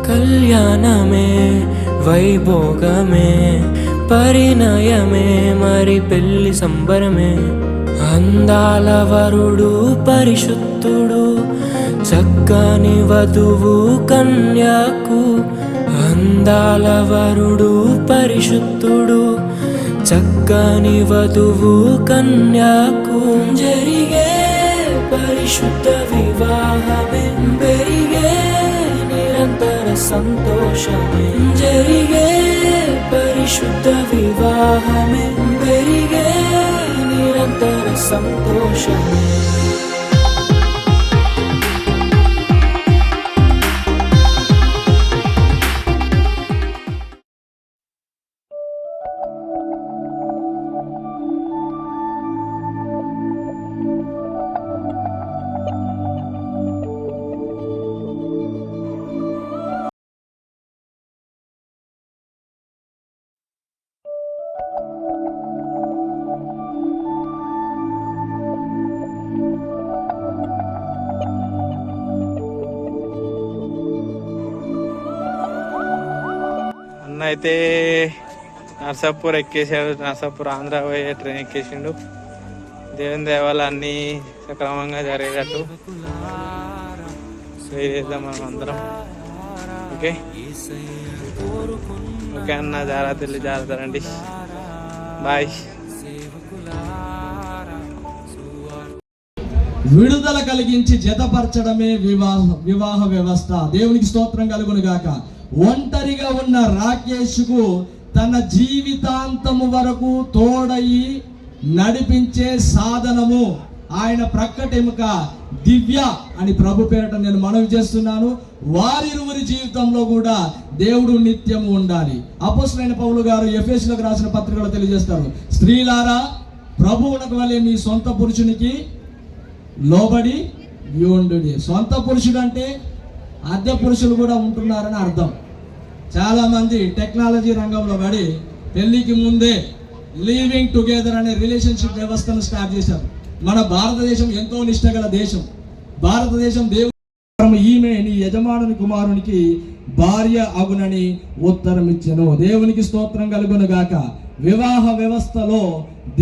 కళ్యాణమే వైభోగమే పరిణయమే మరి పెళ్లి సంబరమే. అందాల వరుడు పరిశుద్ధుడు చక్కని వధువు కన్యాకు. అందాల వరుడు పరిశుద్ధుడు చక్కని వధువు కన్యాకు. జరిగే పరిశుద్ధ వివాహమే పెరిగే నిరంతర సంతోషమే. జరిగే పరిశుద్ధ వివాహమే పెరిగే నిరంతర సంతోషమే. అయితే నర్సాపూర్ ఎక్కేసాడు. నర్సాపూర్ ఆంధ్ర పోయే ట్రైన్ ఎక్కేసిండు. దేవుని దేవాల అన్నీ సక్రమంగా జరిగేటట్టు చేద్దాం మనం అందరం. ఓకే ఓకే అన్న, జాగ్రత్తలు జాగ్రత్తలండి. బాయ్. విడుదల కలిగించి జతపరచడమే వివాహ వ్యవస్థ. దేవునికి స్తోత్రం కలుగును గాక. ఒంటరిగా ఉన్న రాకేష్కు తన జీవితాంతము వరకు తోడయి నడిపించే సాధనము ఆయన ప్రక్కటెముక దివ్య అని ప్రభు పేరట నేను మనవి చేస్తున్నాను. వారిరువురి జీవితంలో కూడా దేవుడు నిత్యము ఉండాలి. అపోస్తలుడైన పౌలు గారు ఎఫెసీయులకు రాసిన పత్రికలో తెలియజేస్తారు, స్త్రీలారా ప్రభువునకు వలె మీ సొంత పురుషునికి లోబడి ఉండుడి. సొంత పురుషుడు అంటే అద్దె పురుషులు కూడా ఉంటున్నారని అర్థం. చాలామంది టెక్నాలజీ రంగంలో పడి పెళ్లికి ముందే లివింగ్ టుగెదర్ అనే రిలేషన్షిప్ వ్యవస్థను స్టార్ట్ చేశారు. మన భారతదేశం ఎంతో నిష్ఠగల దేశం. భారతదేశం దేవుడు ఈమె నీ యజమానుని కుమారునికి భార్య అగునని ఉత్తరం ఇచ్చెను. దేవునికి స్తోత్రం కలుగును గాక. వివాహ వ్యవస్థలో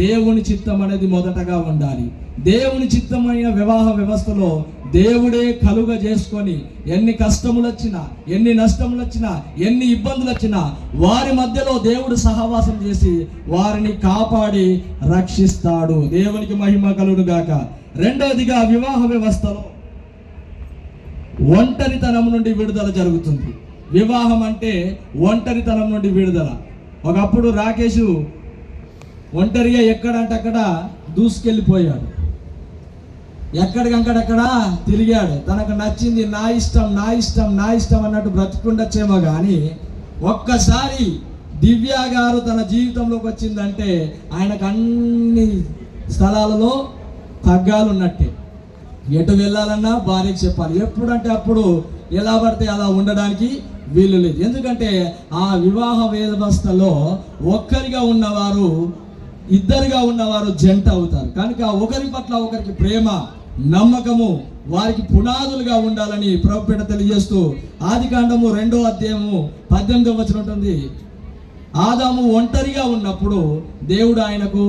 దేవుని చిత్తం అనేది మొదటగా ఉండాలి. దేవుని చిత్తమైన వివాహ వ్యవస్థలో దేవుడే కలుగ చేసుకొని ఎన్ని కష్టములు వచ్చినా, ఎన్ని నష్టములు వచ్చినా, ఎన్ని ఇబ్బందులు వచ్చినా వారి మధ్యలో దేవుడు సహవాసం చేసి వారిని కాపాడి రక్షిస్తాడు. దేవునికి మహిమ కలుగును గాక. రెండవదిగా వివాహ వ్యవస్థలో ఒంటరితనం నుండి విడుదల జరుగుతుంది. వివాహం అంటే ఒంటరితనం నుండి విడుదల. ఒకప్పుడు రాకేష్ ఒంటరిగా ఎక్కడంటే అక్కడ దూసుకెళ్ళిపోయాడు, ఎక్కడికక్కడక్కడ తిరిగాడు. తనకు నచ్చింది నా ఇష్టం నా ఇష్టం నా ఇష్టం అన్నట్టు బ్రతుకుండొచ్చేమో కానీ ఒక్కసారి దివ్య గారు తన జీవితంలోకి వచ్చిందంటే ఆయనకు అన్ని స్థలాలలో తగ్గాలు ఉన్నట్టే. ఎటు వెళ్ళాలన్నా భార్యకి చెప్పాలి. ఎప్పుడంటే అప్పుడు ఎలా పడితే అలా ఉండడానికి వీలు లేదు. ఎందుకంటే ఆ వివాహ వ్యవస్థలో ఒక్కరిగా ఉన్నవారు ఇద్దరుగా ఉన్నవారు జంట అవుతారు. కనుక ఒకరి పట్ల ఒకరికి ప్రేమ నమ్మకము వారికి పునాదులుగా ఉండాలని ప్రభుపేట తెలియజేస్తూ ఆదికాండము 2వ అధ్యాయము 18వ వచనం ఉంటుంది. ఆదాము ఒంటరిగా ఉన్నప్పుడు దేవుడు ఆయనకు